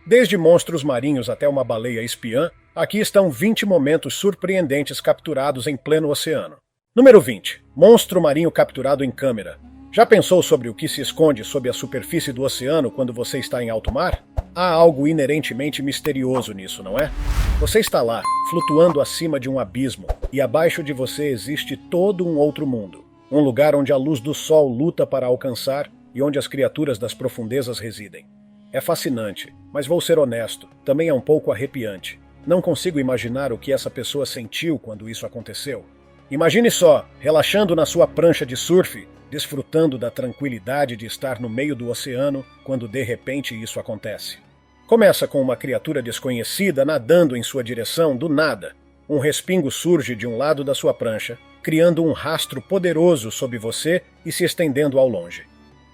Desde monstros marinhos até uma baleia espiã, aqui estão 20 momentos surpreendentes capturados em pleno oceano. Número 20. Monstro marinho capturado em câmera. Já pensou sobre o que se esconde sob a superfície do oceano quando você está em alto mar? Há algo inerentemente misterioso nisso, não é? Você está lá, flutuando acima de um abismo, e abaixo de você existe todo um outro mundo. Um lugar onde a luz do sol luta para alcançar e onde as criaturas das profundezas residem. É fascinante, mas vou ser honesto, também é um pouco arrepiante. Não consigo imaginar o que essa pessoa sentiu quando isso aconteceu. Imagine só, relaxando na sua prancha de surf, desfrutando da tranquilidade de estar no meio do oceano quando de repente isso acontece. Começa com uma criatura desconhecida nadando em sua direção do nada. Um respingo surge de um lado da sua prancha, criando um rastro poderoso sob você e se estendendo ao longe.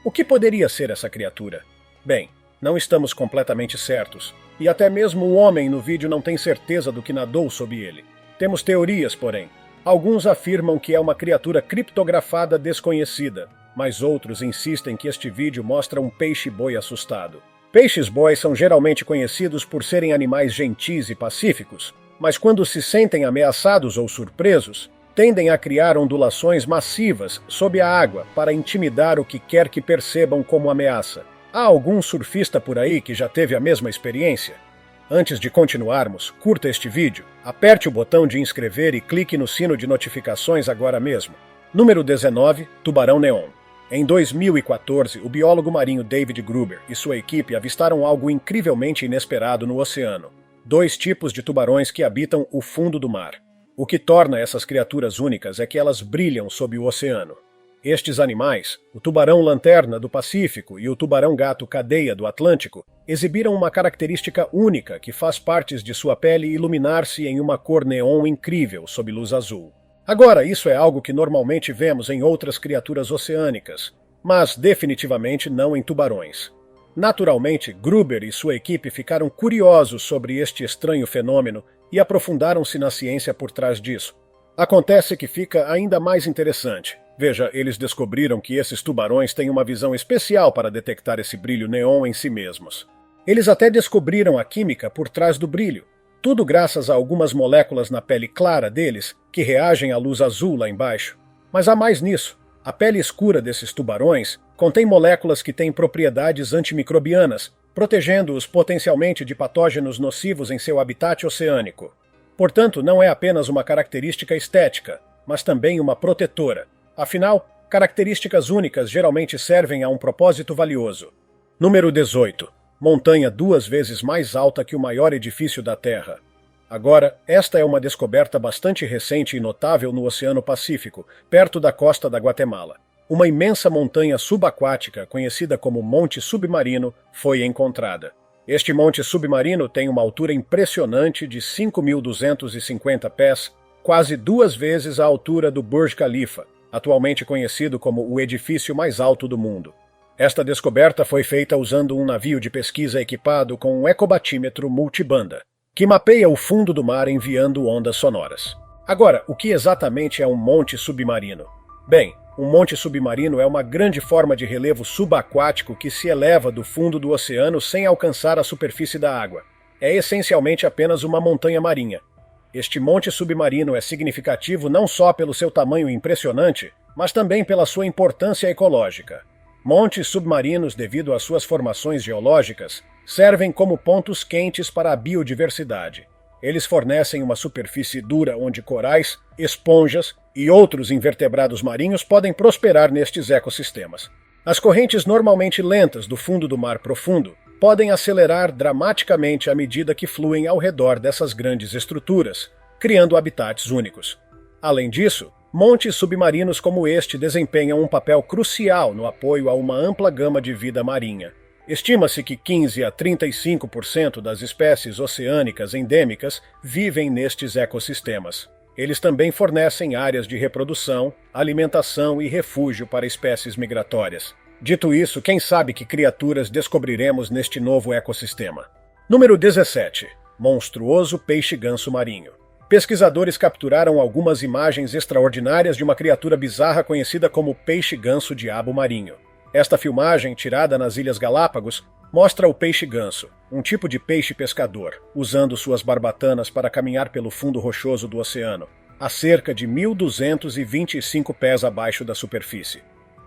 O que poderia ser essa criatura? Bem, não estamos completamente certos, e até mesmo o homem no vídeo não tem certeza do que nadou sob ele. Temos teorias, porém. Alguns afirmam que é uma criatura criptografada desconhecida, mas outros insistem que este vídeo mostra um peixe-boi assustado. Peixes-boi são geralmente conhecidos por serem animais gentis e pacíficos, mas quando se sentem ameaçados ou surpresos, tendem a criar ondulações massivas sob a água para intimidar o que quer que percebam como ameaça. Há algum surfista por aí que já teve a mesma experiência? Antes de continuarmos, curta este vídeo, aperte o botão de inscrever e clique no sino de notificações agora mesmo. Número 19. Tubarão Neon. Em 2014, o biólogo marinho David Gruber e sua equipe avistaram algo incrivelmente inesperado no oceano. 2 tipos de tubarões que habitam o fundo do mar. O que torna essas criaturas únicas é que elas brilham sob o oceano. Estes animais, o tubarão-lanterna do Pacífico e o tubarão-gato cadeia do Atlântico, exibiram uma característica única que faz partes de sua pele iluminar-se em uma cor neon incrível sob luz azul. Agora, isso é algo que normalmente vemos em outras criaturas oceânicas, mas definitivamente não em tubarões. Naturalmente, Gruber e sua equipe ficaram curiosos sobre este estranho fenômeno e aprofundaram-se na ciência por trás disso. Acontece que fica ainda mais interessante. Veja, eles descobriram que esses tubarões têm uma visão especial para detectar esse brilho neon em si mesmos. Eles até descobriram a química por trás do brilho, tudo graças a algumas moléculas na pele clara deles que reagem à luz azul lá embaixo. Mas há mais nisso. A pele escura desses tubarões contém moléculas que têm propriedades antimicrobianas, protegendo-os potencialmente de patógenos nocivos em seu habitat oceânico. Portanto, não é apenas uma característica estética, mas também uma protetora. Afinal, características únicas geralmente servem a um propósito valioso. Número 18. Montanha 2 vezes mais alta que o maior edifício da Terra. Agora, esta é uma descoberta bastante recente e notável no Oceano Pacífico, perto da costa da Guatemala. Uma imensa montanha subaquática, conhecida como Monte Submarino, foi encontrada. Este monte submarino tem uma altura impressionante de 5.250 pés, quase 2 vezes a altura do Burj Khalifa, atualmente conhecido como o edifício mais alto do mundo. Esta descoberta foi feita usando um navio de pesquisa equipado com um ecobatímetro multibanda, que mapeia o fundo do mar enviando ondas sonoras. Agora, o que exatamente é um monte submarino? Bem, um monte submarino é uma grande forma de relevo subaquático que se eleva do fundo do oceano sem alcançar a superfície da água. É essencialmente apenas uma montanha marinha. Este monte submarino é significativo não só pelo seu tamanho impressionante, mas também pela sua importância ecológica. Montes submarinos, devido às suas formações geológicas, servem como pontos quentes para a biodiversidade. Eles fornecem uma superfície dura onde corais, esponjas e outros invertebrados marinhos podem prosperar nestes ecossistemas. As correntes normalmente lentas do fundo do mar profundo podem acelerar dramaticamente à medida que fluem ao redor dessas grandes estruturas, criando habitats únicos. Além disso, montes submarinos como este desempenham um papel crucial no apoio a uma ampla gama de vida marinha. Estima-se que 15 a 35% das espécies oceânicas endêmicas vivem nestes ecossistemas. Eles também fornecem áreas de reprodução, alimentação e refúgio para espécies migratórias. Dito isso, quem sabe que criaturas descobriremos neste novo ecossistema? Número 17. Monstruoso peixe-ganso marinho. Pesquisadores capturaram algumas imagens extraordinárias de uma criatura bizarra conhecida como peixe-ganso-diabo marinho. Esta filmagem, tirada nas Ilhas Galápagos, mostra o peixe-ganso, um tipo de peixe pescador, usando suas barbatanas para caminhar pelo fundo rochoso do oceano, a cerca de 1.225 pés abaixo da superfície.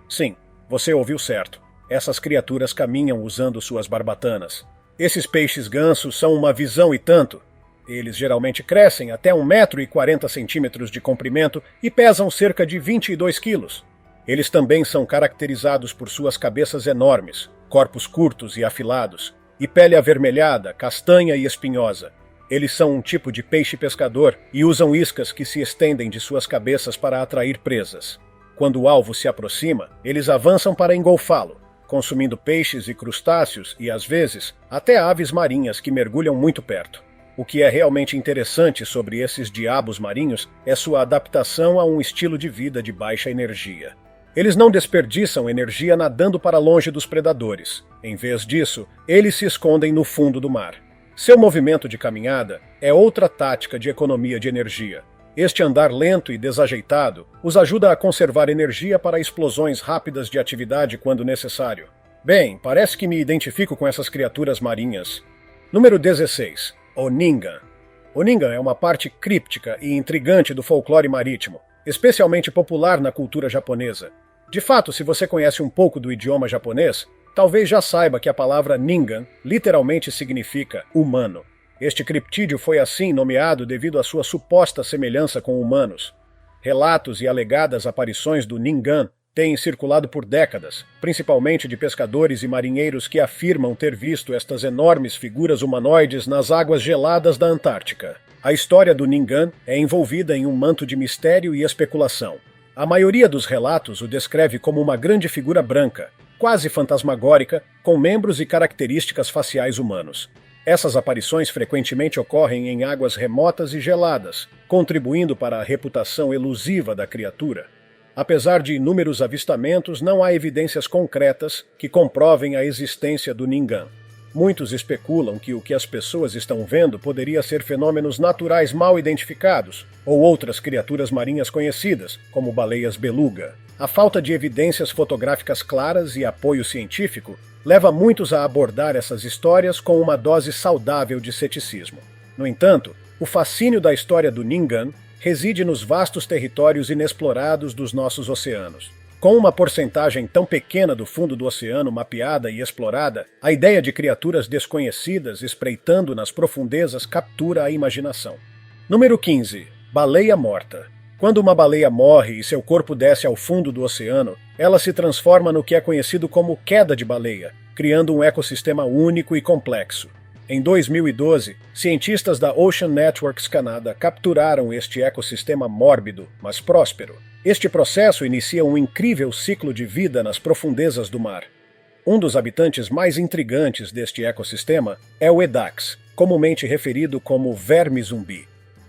Sim, você ouviu certo. Essas criaturas caminham usando suas barbatanas. Esses peixes-gansos são uma visão e tanto. Eles geralmente crescem até 1,40 m de comprimento e pesam cerca de 22 quilos. Eles também são caracterizados por suas cabeças enormes, corpos curtos e afilados, e pele avermelhada, castanha e espinhosa. Eles são um tipo de peixe pescador e usam iscas que se estendem de suas cabeças para atrair presas. Quando o alvo se aproxima, eles avançam para engolfá-lo, consumindo peixes e crustáceos e, às vezes, até aves marinhas que mergulham muito perto. O que é realmente interessante sobre esses diabos marinhos é sua adaptação a um estilo de vida de baixa energia. Eles não desperdiçam energia nadando para longe dos predadores. Em vez disso, eles se escondem no fundo do mar. Seu movimento de caminhada é outra tática de economia de energia. Este andar lento e desajeitado os ajuda a conservar energia para explosões rápidas de atividade quando necessário. Bem, parece que me identifico com essas criaturas marinhas. Número 16. O Ningan. O Ningan é uma parte críptica e intrigante do folclore marítimo, especialmente popular na cultura japonesa. De fato, se você conhece um pouco do idioma japonês, talvez já saiba que a palavra Ningan literalmente significa humano. Este criptídeo foi assim nomeado devido à sua suposta semelhança com humanos. Relatos e alegadas aparições do Ningan têm circulado por décadas, principalmente de pescadores e marinheiros que afirmam ter visto estas enormes figuras humanoides nas águas geladas da Antártica. A história do Ningan é envolvida em um manto de mistério e especulação. A maioria dos relatos o descreve como uma grande figura branca, quase fantasmagórica, com membros e características faciais humanos. Essas aparições frequentemente ocorrem em águas remotas e geladas, contribuindo para a reputação elusiva da criatura. Apesar de inúmeros avistamentos, não há evidências concretas que comprovem a existência do Ningan. Muitos especulam que o que as pessoas estão vendo poderia ser fenômenos naturais mal identificados, ou outras criaturas marinhas conhecidas, como baleias beluga. A falta de evidências fotográficas claras e apoio científico leva muitos a abordar essas histórias com uma dose saudável de ceticismo. No entanto, o fascínio da história do Ningan reside nos vastos territórios inexplorados dos nossos oceanos. Com uma porcentagem tão pequena do fundo do oceano mapeada e explorada, a ideia de criaturas desconhecidas espreitando nas profundezas captura a imaginação. Número 15. Baleia morta. Quando uma baleia morre e seu corpo desce ao fundo do oceano, ela se transforma no que é conhecido como queda de baleia, criando um ecossistema único e complexo. Em 2012, cientistas da Ocean Networks Canada capturaram este ecossistema mórbido, mas próspero. Este processo inicia um incrível ciclo de vida nas profundezas do mar. Um dos habitantes mais intrigantes deste ecossistema é o Edax, comumente referido como verme-zumbi.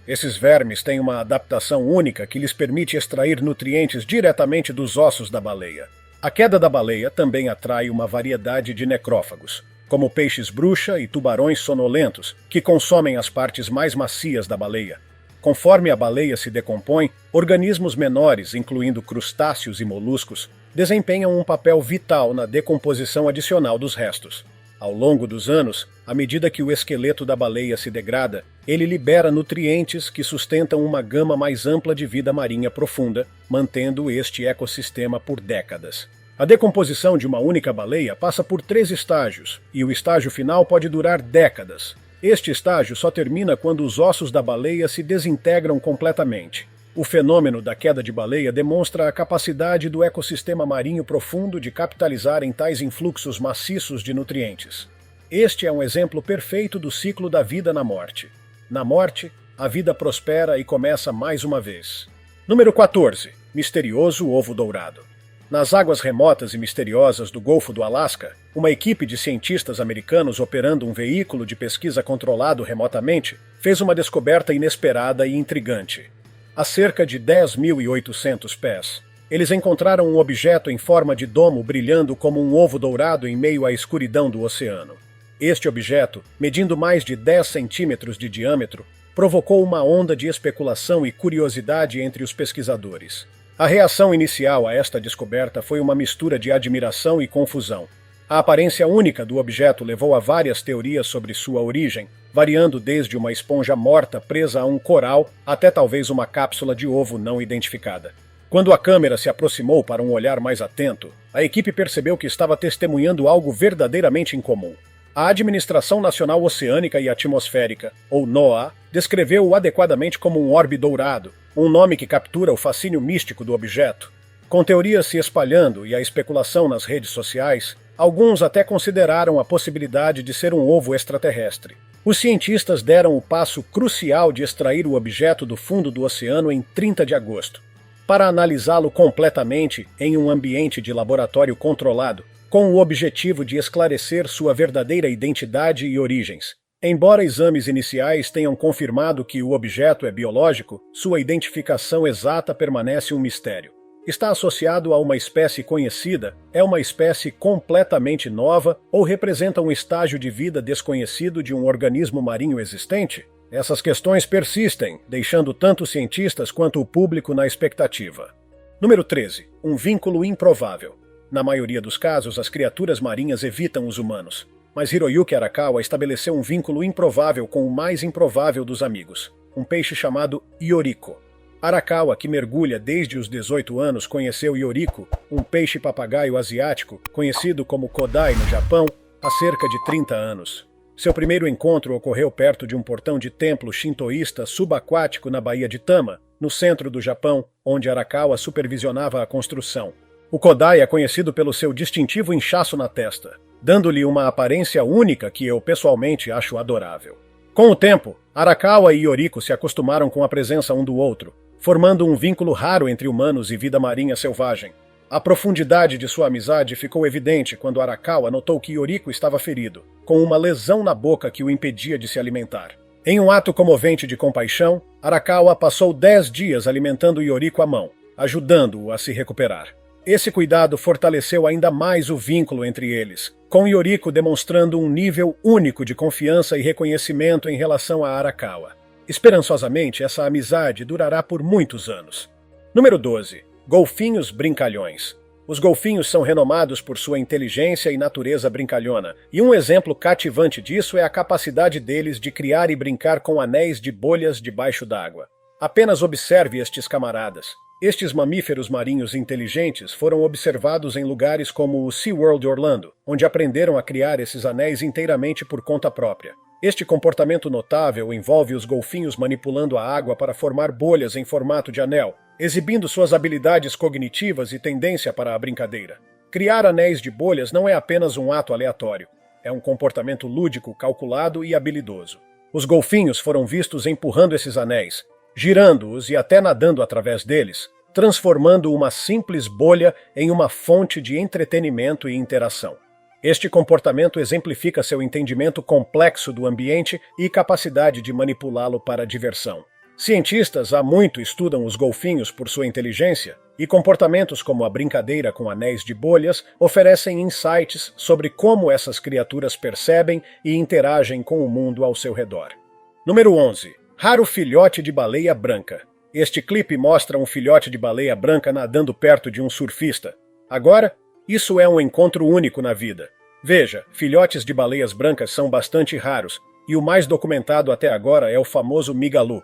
Esses vermes têm uma adaptação única que lhes permite extrair nutrientes diretamente dos ossos da baleia. A queda da baleia também atrai uma variedade de necrófagos, como peixes-bruxa e tubarões sonolentos, que consomem as partes mais macias da baleia. Conforme a baleia se decompõe, organismos menores, incluindo crustáceos e moluscos, desempenham um papel vital na decomposição adicional dos restos. Ao longo dos anos, à medida que o esqueleto da baleia se degrada, ele libera nutrientes que sustentam uma gama mais ampla de vida marinha profunda, mantendo este ecossistema por décadas. A decomposição de uma única baleia passa por 3 estágios, e o estágio final pode durar décadas. Este estágio só termina quando os ossos da baleia se desintegram completamente. O fenômeno da queda de baleia demonstra a capacidade do ecossistema marinho profundo de capitalizar em tais influxos maciços de nutrientes. Este é um exemplo perfeito do ciclo da vida na morte. Na morte, a vida prospera e começa mais uma vez. Número 14. Misterioso ovo dourado. Nas águas remotas e misteriosas do Golfo do Alasca, uma equipe de cientistas americanos operando um veículo de pesquisa controlado remotamente fez uma descoberta inesperada e intrigante. A cerca de 10.800 pés, eles encontraram um objeto em forma de domo brilhando como um ovo dourado em meio à escuridão do oceano. Este objeto, medindo mais de 10 centímetros de diâmetro, provocou uma onda de especulação e curiosidade entre os pesquisadores. A reação inicial a esta descoberta foi uma mistura de admiração e confusão. A aparência única do objeto levou a várias teorias sobre sua origem, variando desde uma esponja morta presa a um coral até talvez uma cápsula de ovo não identificada. Quando a câmera se aproximou para um olhar mais atento, a equipe percebeu que estava testemunhando algo verdadeiramente incomum. A Administração Nacional Oceânica e Atmosférica, ou NOAA, descreveu-o adequadamente como um orbe dourado, um nome que captura o fascínio místico do objeto. Com teorias se espalhando e a especulação nas redes sociais, alguns até consideraram a possibilidade de ser um ovo extraterrestre. Os cientistas deram o passo crucial de extrair o objeto do fundo do oceano em 30 de agosto, para analisá-lo completamente em um ambiente de laboratório controlado, com o objetivo de esclarecer sua verdadeira identidade e origens. Embora exames iniciais tenham confirmado que o objeto é biológico, sua identificação exata permanece um mistério. Está associado a uma espécie conhecida, é uma espécie completamente nova ou representa um estágio de vida desconhecido de um organismo marinho existente? Essas questões persistem, deixando tanto cientistas quanto o público na expectativa. Número 13. Um vínculo improvável. Na maioria dos casos, as criaturas marinhas evitam os humanos, mas Hiroyuki Arakawa estabeleceu um vínculo improvável com o mais improvável dos amigos, um peixe chamado Yoriko. Arakawa, que mergulha desde os 18 anos, conheceu Yoriko, um peixe-papagaio asiático, conhecido como Kodai no Japão, há cerca de 30 anos. Seu primeiro encontro ocorreu perto de um portão de templo shintoísta subaquático na Baía de Tama, no centro do Japão, onde Arakawa supervisionava a construção. O Kodai é conhecido pelo seu distintivo inchaço na testa, dando-lhe uma aparência única que eu pessoalmente acho adorável. Com o tempo, Arakawa e Yoriko se acostumaram com a presença um do outro, formando um vínculo raro entre humanos e vida marinha selvagem. A profundidade de sua amizade ficou evidente quando Arakawa notou que Yoriko estava ferido, com uma lesão na boca que o impedia de se alimentar. Em um ato comovente de compaixão, Arakawa passou 10 dias alimentando Yoriko à mão, ajudando-o a se recuperar. Esse cuidado fortaleceu ainda mais o vínculo entre eles, com Yoriko demonstrando um nível único de confiança e reconhecimento em relação a Arakawa. Esperançosamente, essa amizade durará por muitos anos. Número 12. Golfinhos brincalhões. Os golfinhos são renomados por sua inteligência e natureza brincalhona, e um exemplo cativante disso é a capacidade deles de criar e brincar com anéis de bolhas debaixo d'água. Apenas observe estes camaradas. Estes mamíferos marinhos inteligentes foram observados em lugares como o SeaWorld Orlando, onde aprenderam a criar esses anéis inteiramente por conta própria. Este comportamento notável envolve os golfinhos manipulando a água para formar bolhas em formato de anel, exibindo suas habilidades cognitivas e tendência para a brincadeira. Criar anéis de bolhas não é apenas um ato aleatório, é um comportamento lúdico, calculado e habilidoso. Os golfinhos foram vistos empurrando esses anéis, girando-os e até nadando através deles, transformando uma simples bolha em uma fonte de entretenimento e interação. Este comportamento exemplifica seu entendimento complexo do ambiente e capacidade de manipulá-lo para a diversão. Cientistas há muito estudam os golfinhos por sua inteligência, e comportamentos como a brincadeira com anéis de bolhas oferecem insights sobre como essas criaturas percebem e interagem com o mundo ao seu redor. Número 11. Raro filhote de baleia branca. Este clipe mostra um filhote de baleia branca nadando perto de um surfista. Agora, isso é um encontro único na vida. Veja, filhotes de baleias brancas são bastante raros, e o mais documentado até agora é o famoso migalu,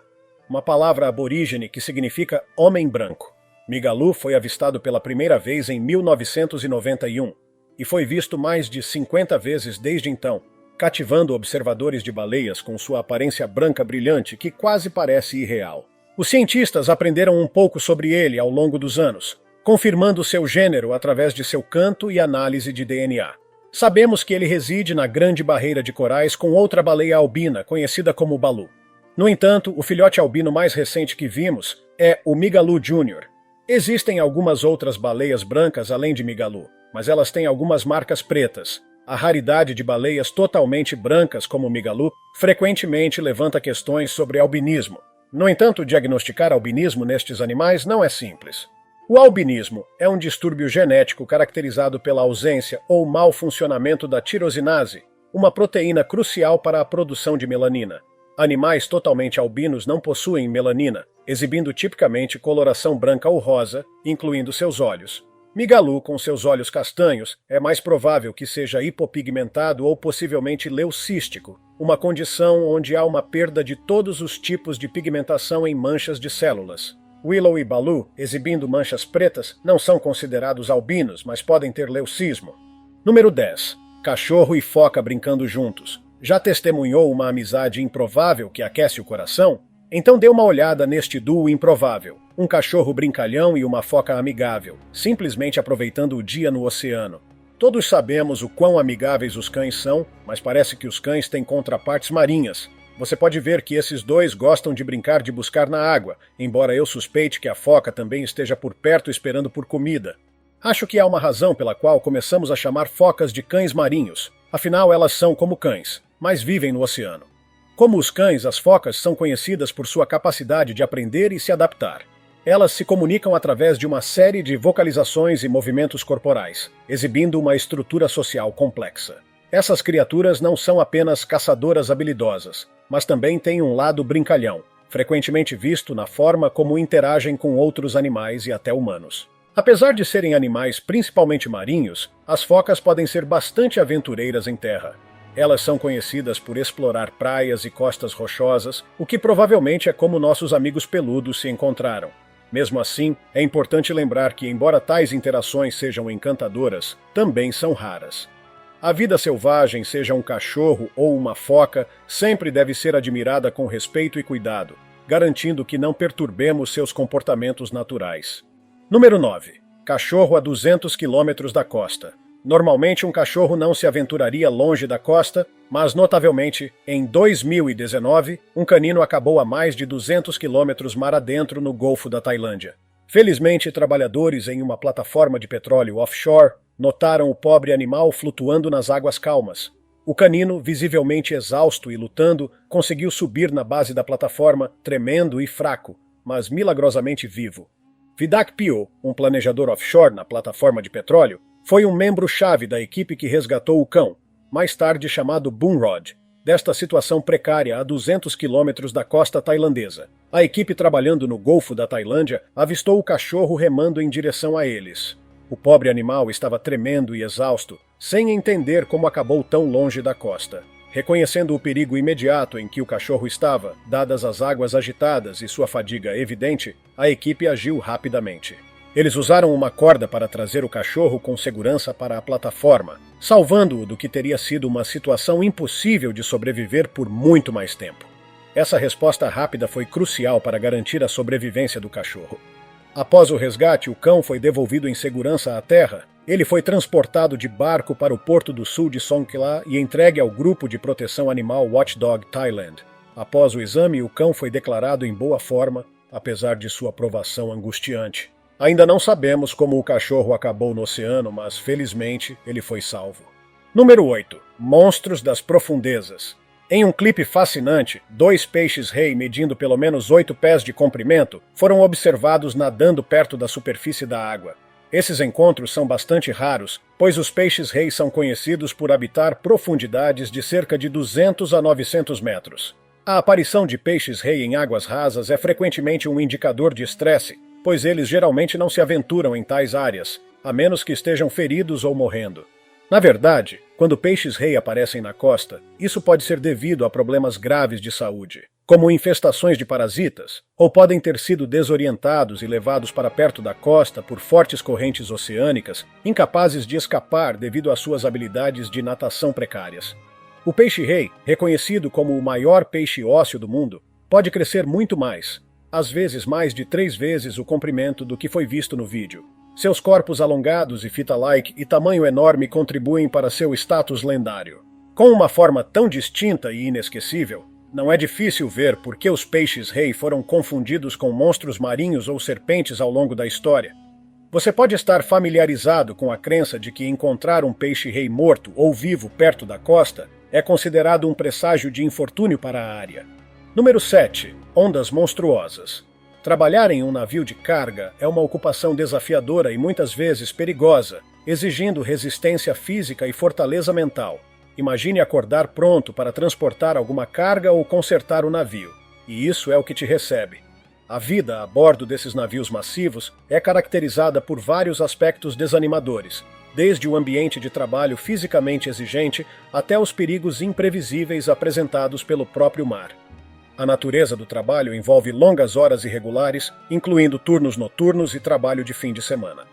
uma palavra aborígene que significa homem branco. Migalu foi avistado pela primeira vez em 1991 e foi visto mais de 50 vezes desde então, cativando observadores de baleias com sua aparência branca brilhante que quase parece irreal. Os cientistas aprenderam um pouco sobre ele ao longo dos anos, confirmando seu gênero através de seu canto e análise de DNA. Sabemos que ele reside na Grande Barreira de Corais com outra baleia albina, conhecida como balu. No entanto, o filhote albino mais recente que vimos é o Migalu Jr. Existem algumas outras baleias brancas além de Migalu, mas elas têm algumas marcas pretas. A raridade de baleias totalmente brancas como o Migalu frequentemente levanta questões sobre albinismo. No entanto, diagnosticar albinismo nestes animais não é simples. O albinismo é um distúrbio genético caracterizado pela ausência ou mau funcionamento da tirosinase, uma proteína crucial para a produção de melanina. Animais totalmente albinos não possuem melanina, exibindo tipicamente coloração branca ou rosa, incluindo seus olhos. Migalu, com seus olhos castanhos, é mais provável que seja hipopigmentado ou possivelmente leucístico, uma condição onde há uma perda de todos os tipos de pigmentação em manchas de células. Willow e Baloo, exibindo manchas pretas, não são considerados albinos, mas podem ter leucismo. Número 10. Cachorro e foca brincando juntos. Já testemunhou uma amizade improvável que aquece o coração? Então dê uma olhada neste duo improvável. Um cachorro brincalhão e uma foca amigável, simplesmente aproveitando o dia no oceano. Todos sabemos o quão amigáveis os cães são, mas parece que os cães têm contrapartes marinhas. Você pode ver que esses dois gostam de brincar de buscar na água, embora eu suspeite que a foca também esteja por perto esperando por comida. Acho que há uma razão pela qual começamos a chamar focas de cães marinhos. Afinal, elas são como cães, mas vivem no oceano. Como os cães, as focas são conhecidas por sua capacidade de aprender e se adaptar. Elas se comunicam através de uma série de vocalizações e movimentos corporais, exibindo uma estrutura social complexa. Essas criaturas não são apenas caçadoras habilidosas, mas também têm um lado brincalhão, frequentemente visto na forma como interagem com outros animais e até humanos. Apesar de serem animais principalmente marinhos, as focas podem ser bastante aventureiras em terra. Elas são conhecidas por explorar praias e costas rochosas, o que provavelmente é como nossos amigos peludos se encontraram. Mesmo assim, é importante lembrar que, embora tais interações sejam encantadoras, também são raras. A vida selvagem, seja um cachorro ou uma foca, sempre deve ser admirada com respeito e cuidado, garantindo que não perturbemos seus comportamentos naturais. Número 9. Cachorro a 200 km da costa. Normalmente um cachorro não se aventuraria longe da costa, mas notavelmente, em 2019, um canino acabou a mais de 200 quilômetros mar adentro no Golfo da Tailândia. Felizmente, trabalhadores em uma plataforma de petróleo offshore notaram o pobre animal flutuando nas águas calmas. O canino, visivelmente exausto e lutando, conseguiu subir na base da plataforma, tremendo e fraco, mas milagrosamente vivo. Vidak Pio, um planejador offshore na plataforma de petróleo, foi um membro-chave da equipe que resgatou o cão, mais tarde chamado Boonrod, desta situação precária a 200 quilômetros da costa tailandesa. A equipe trabalhando no Golfo da Tailândia avistou o cachorro remando em direção a eles. O pobre animal estava tremendo e exausto, sem entender como acabou tão longe da costa. Reconhecendo o perigo imediato em que o cachorro estava, dadas as águas agitadas e sua fadiga evidente, a equipe agiu rapidamente. Eles usaram uma corda para trazer o cachorro com segurança para a plataforma, salvando-o do que teria sido uma situação impossível de sobreviver por muito mais tempo. Essa resposta rápida foi crucial para garantir a sobrevivência do cachorro. Após o resgate, o cão foi devolvido em segurança à terra. Ele foi transportado de barco para o porto do sul de Songkhla e entregue ao grupo de proteção animal Watchdog Thailand. Após o exame, o cão foi declarado em boa forma, apesar de sua provação angustiante. Ainda não sabemos como o cachorro acabou no oceano, mas felizmente ele foi salvo. Número 8. Monstros das profundezas. Em um clipe fascinante, 2 peixes-rei medindo pelo menos 8 pés de comprimento foram observados nadando perto da superfície da água. Esses encontros são bastante raros, pois os peixes-rei são conhecidos por habitar profundidades de cerca de 200 a 900 metros. A aparição de peixes-rei em águas rasas é frequentemente um indicador de estresse, pois eles geralmente não se aventuram em tais áreas, a menos que estejam feridos ou morrendo. Na verdade, quando peixes-rei aparecem na costa, isso pode ser devido a problemas graves de saúde, como infestações de parasitas, ou podem ter sido desorientados e levados para perto da costa por fortes correntes oceânicas, incapazes de escapar devido às suas habilidades de natação precárias. O peixe-rei, reconhecido como o maior peixe ósseo do mundo, pode crescer muito mais, às vezes mais de 3 vezes o comprimento do que foi visto no vídeo. Seus corpos alongados e fita-like e tamanho enorme contribuem para seu status lendário. Com uma forma tão distinta e inesquecível, não é difícil ver por que os peixes-rei foram confundidos com monstros marinhos ou serpentes ao longo da história. Você pode estar familiarizado com a crença de que encontrar um peixe-rei morto ou vivo perto da costa é considerado um presságio de infortúnio para a área. Número 7. Ondas monstruosas. Trabalhar em um navio de carga é uma ocupação desafiadora e muitas vezes perigosa, exigindo resistência física e fortaleza mental. Imagine acordar pronto para transportar alguma carga ou consertar o navio, e isso é o que te recebe. A vida a bordo desses navios massivos é caracterizada por vários aspectos desanimadores, desde o ambiente de trabalho fisicamente exigente até os perigos imprevisíveis apresentados pelo próprio mar. A natureza do trabalho envolve longas horas irregulares, incluindo turnos noturnos e trabalho de fim de semana.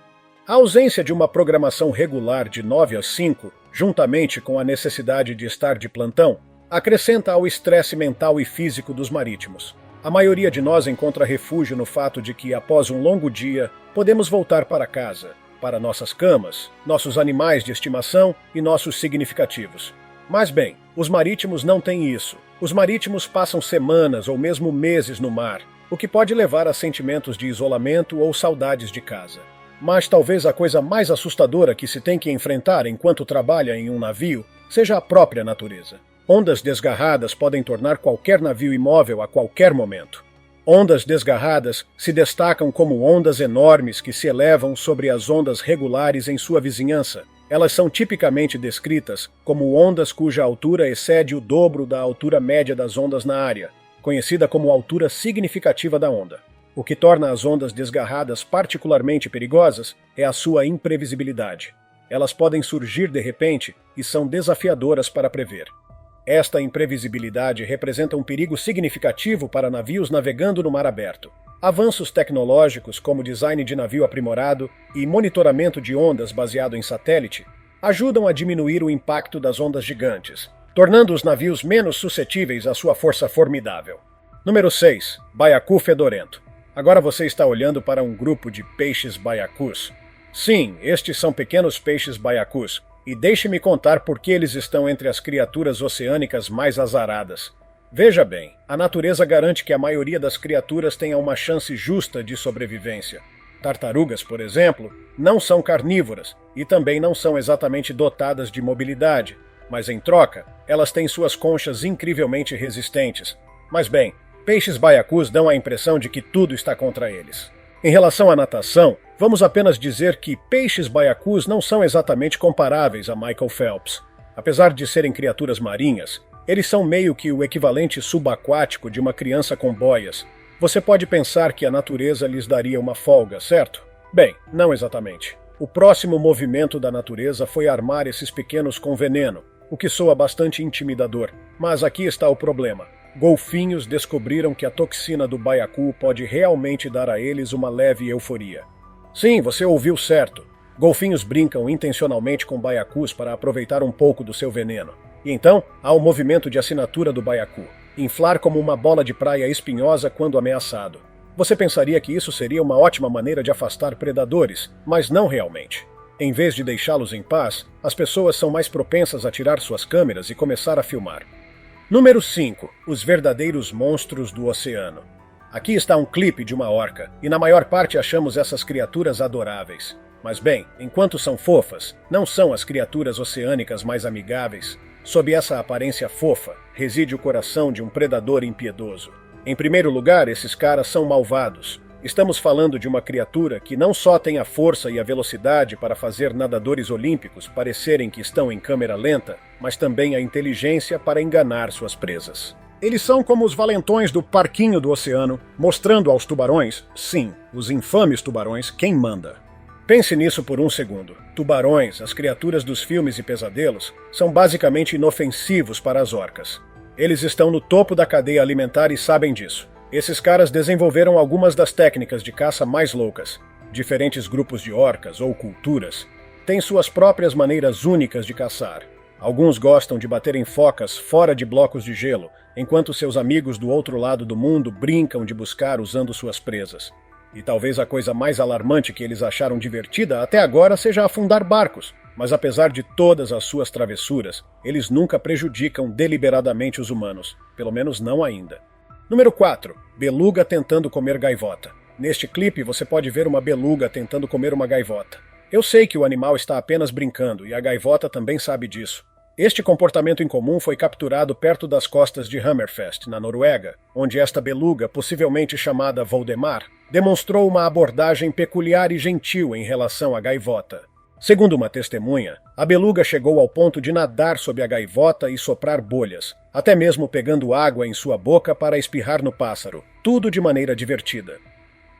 A ausência de uma programação regular de 9 às 5, juntamente com a necessidade de estar de plantão, acrescenta ao estresse mental e físico dos marítimos. A maioria de nós encontra refúgio no fato de que, após um longo dia, podemos voltar para casa, para nossas camas, nossos animais de estimação e nossos significativos. Mas bem, os marítimos não têm isso. Os marítimos passam semanas ou mesmo meses no mar, o que pode levar a sentimentos de isolamento ou saudades de casa. Mas talvez a coisa mais assustadora que se tem que enfrentar enquanto trabalha em um navio seja a própria natureza. Ondas desgarradas podem tornar qualquer navio imóvel a qualquer momento. Ondas desgarradas se destacam como ondas enormes que se elevam sobre as ondas regulares em sua vizinhança. Elas são tipicamente descritas como ondas cuja altura excede o dobro da altura média das ondas na área, conhecida como altura significativa da onda. O que torna as ondas desgarradas particularmente perigosas é a sua imprevisibilidade. Elas podem surgir de repente e são desafiadoras para prever. Esta imprevisibilidade representa um perigo significativo para navios navegando no mar aberto. Avanços tecnológicos como design de navio aprimorado e monitoramento de ondas baseado em satélite ajudam a diminuir o impacto das ondas gigantes, tornando os navios menos suscetíveis à sua força formidável. Número 6. Baiacu fedorento. Agora você está olhando para um grupo de peixes baiacus. Sim, estes são pequenos peixes baiacus, e deixe-me contar por que eles estão entre as criaturas oceânicas mais azaradas. Veja bem, a natureza garante que a maioria das criaturas tenha uma chance justa de sobrevivência. Tartarugas, por exemplo, não são carnívoras e também não são exatamente dotadas de mobilidade, mas em troca, elas têm suas conchas incrivelmente resistentes. Mas bem, peixes baiacus dão a impressão de que tudo está contra eles. Em relação à natação, vamos apenas dizer que peixes baiacus não são exatamente comparáveis a Michael Phelps. Apesar de serem criaturas marinhas, eles são meio que o equivalente subaquático de uma criança com boias. Você pode pensar que a natureza lhes daria uma folga, certo? Bem, não exatamente. O próximo movimento da natureza foi armar esses pequenos com veneno, o que soa bastante intimidador. Mas aqui está o problema. Golfinhos descobriram que a toxina do baiacu pode realmente dar a eles uma leve euforia. Sim, você ouviu certo. Golfinhos brincam intencionalmente com baiacus para aproveitar um pouco do seu veneno. E então, há o movimento de assinatura do baiacu, inflar como uma bola de praia espinhosa quando ameaçado. Você pensaria que isso seria uma ótima maneira de afastar predadores, mas não realmente. Em vez de deixá-los em paz, as pessoas são mais propensas a tirar suas câmeras e começar a filmar. Número 5. Os verdadeiros monstros do oceano. Aqui está um clipe de uma orca, e na maior parte achamos essas criaturas adoráveis. Mas bem, enquanto são fofas, não são as criaturas oceânicas mais amigáveis. Sob essa aparência fofa, reside o coração de um predador impiedoso. Em primeiro lugar, esses caras são malvados. Estamos falando de uma criatura que não só tem a força e a velocidade para fazer nadadores olímpicos parecerem que estão em câmera lenta, mas também a inteligência para enganar suas presas. Eles são como os valentões do parquinho do oceano, mostrando aos tubarões, sim, os infames tubarões, quem manda. Pense nisso por um segundo. Tubarões, as criaturas dos filmes e pesadelos, são basicamente inofensivos para as orcas. Eles estão no topo da cadeia alimentar e sabem disso. Esses caras desenvolveram algumas das técnicas de caça mais loucas. Diferentes grupos de orcas ou culturas têm suas próprias maneiras únicas de caçar. Alguns gostam de bater em focas fora de blocos de gelo, enquanto seus amigos do outro lado do mundo brincam de buscar usando suas presas. E talvez a coisa mais alarmante que eles acharam divertida até agora seja afundar barcos. Mas apesar de todas as suas travessuras, eles nunca prejudicam deliberadamente os humanos. Pelo menos não ainda. Número 4. Beluga tentando comer gaivota. Neste clipe você pode ver uma beluga tentando comer uma gaivota. Eu sei que o animal está apenas brincando e a gaivota também sabe disso. Este comportamento incomum foi capturado perto das costas de Hammerfest, na Noruega, onde esta beluga, possivelmente chamada Voldemar, demonstrou uma abordagem peculiar e gentil em relação à gaivota. Segundo uma testemunha, a beluga chegou ao ponto de nadar sob a gaivota e soprar bolhas, até mesmo pegando água em sua boca para espirrar no pássaro, tudo de maneira divertida.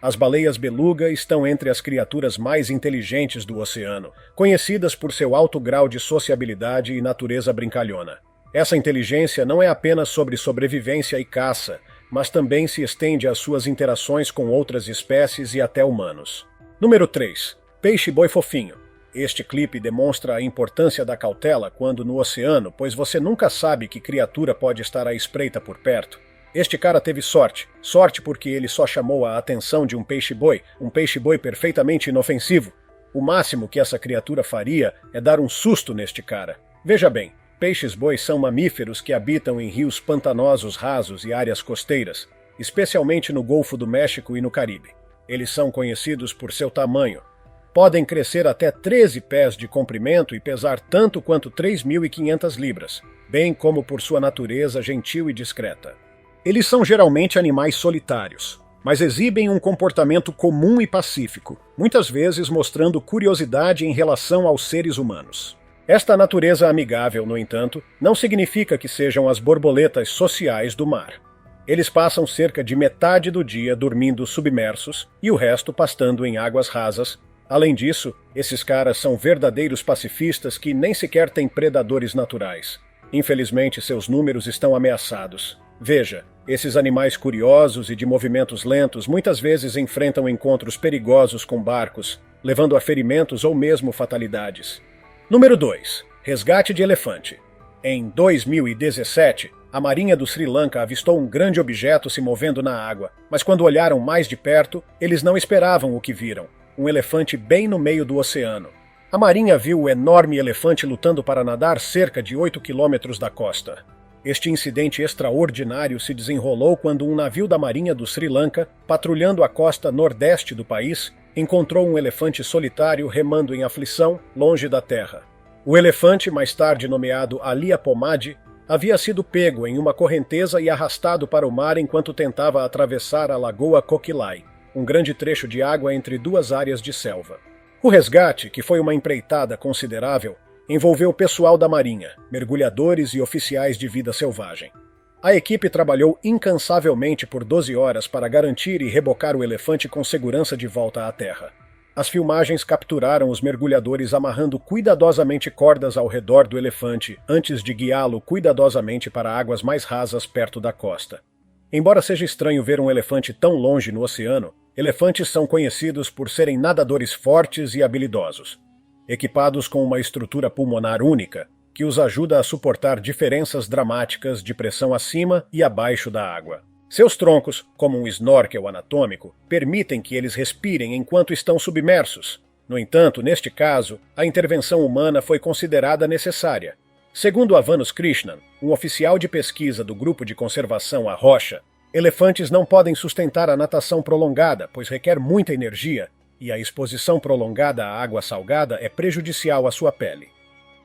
As baleias beluga estão entre as criaturas mais inteligentes do oceano, conhecidas por seu alto grau de sociabilidade e natureza brincalhona. Essa inteligência não é apenas sobre sobrevivência e caça, mas também se estende às suas interações com outras espécies e até humanos. Número 3. Peixe-boi fofinho. Este clipe demonstra a importância da cautela quando no oceano, pois você nunca sabe que criatura pode estar à espreita por perto. Este cara teve sorte. Sorte porque ele só chamou a atenção de um peixe-boi perfeitamente inofensivo. O máximo que essa criatura faria é dar um susto neste cara. Veja bem, peixes-boi são mamíferos que habitam em rios pantanosos rasos e áreas costeiras, especialmente no Golfo do México e no Caribe. Eles são conhecidos por seu tamanho. Podem crescer até 13 pés de comprimento e pesar tanto quanto 3.500 libras, bem como por sua natureza gentil e discreta. Eles são geralmente animais solitários, mas exibem um comportamento comum e pacífico, muitas vezes mostrando curiosidade em relação aos seres humanos. Esta natureza amigável, no entanto, não significa que sejam as borboletas sociais do mar. Eles passam cerca de metade do dia dormindo submersos e o resto pastando em águas rasas. Além disso, esses caras são verdadeiros pacifistas que nem sequer têm predadores naturais. Infelizmente, seus números estão ameaçados. Veja, esses animais curiosos e de movimentos lentos muitas vezes enfrentam encontros perigosos com barcos, levando a ferimentos ou mesmo fatalidades. Número 2. Resgate de elefante. Em 2017, a Marinha do Sri Lanka avistou um grande objeto se movendo na água, mas quando olharam mais de perto, eles não esperavam o que viram. Um elefante bem no meio do oceano. A Marinha viu o enorme elefante lutando para nadar cerca de 8 quilômetros da costa. Este incidente extraordinário se desenrolou quando um navio da Marinha do Sri Lanka, patrulhando a costa nordeste do país, encontrou um elefante solitário remando em aflição longe da terra. O elefante, mais tarde nomeado Alia Pomadi, havia sido pego em uma correnteza e arrastado para o mar enquanto tentava atravessar a Lagoa Kokilai, um grande trecho de água entre duas áreas de selva. O resgate, que foi uma empreitada considerável, envolveu o pessoal da Marinha, mergulhadores e oficiais de vida selvagem. A equipe trabalhou incansavelmente por 12 horas para garantir e rebocar o elefante com segurança de volta à terra. As filmagens capturaram os mergulhadores amarrando cuidadosamente cordas ao redor do elefante antes de guiá-lo cuidadosamente para águas mais rasas perto da costa. Embora seja estranho ver um elefante tão longe no oceano, elefantes são conhecidos por serem nadadores fortes e habilidosos, equipados com uma estrutura pulmonar única, que os ajuda a suportar diferenças dramáticas de pressão acima e abaixo da água. Seus troncos, como um snorkel anatômico, permitem que eles respirem enquanto estão submersos. No entanto, neste caso, a intervenção humana foi considerada necessária. Segundo Avanos Krishnan, um oficial de pesquisa do Grupo de Conservação A Rocha, elefantes não podem sustentar a natação prolongada, pois requer muita energia, e a exposição prolongada à água salgada é prejudicial à sua pele.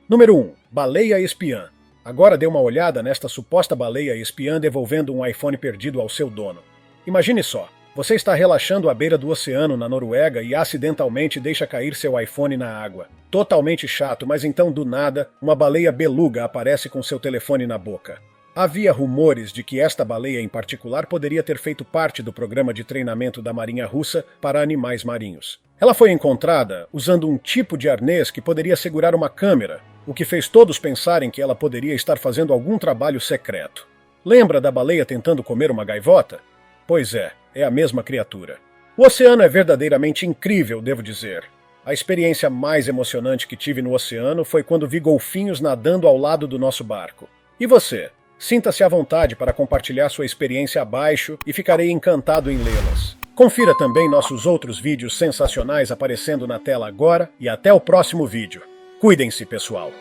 Número 1. Baleia espiã. Agora dê uma olhada nesta suposta baleia espiã devolvendo um iPhone perdido ao seu dono. Imagine só, você está relaxando à beira do oceano na Noruega e acidentalmente deixa cair seu iPhone na água. Totalmente chato, mas então do nada, uma baleia beluga aparece com seu telefone na boca. Havia rumores de que esta baleia em particular poderia ter feito parte do programa de treinamento da Marinha Russa para animais marinhos. Ela foi encontrada usando um tipo de arnês que poderia segurar uma câmera, o que fez todos pensarem que ela poderia estar fazendo algum trabalho secreto. Lembra da baleia tentando comer uma gaivota? Pois é a mesma criatura. O oceano é verdadeiramente incrível, devo dizer. A experiência mais emocionante que tive no oceano foi quando vi golfinhos nadando ao lado do nosso barco. E você? Sinta-se à vontade para compartilhar sua experiência abaixo e ficarei encantado em lê-las. Confira também nossos outros vídeos sensacionais aparecendo na tela agora e até o próximo vídeo. Cuidem-se, pessoal!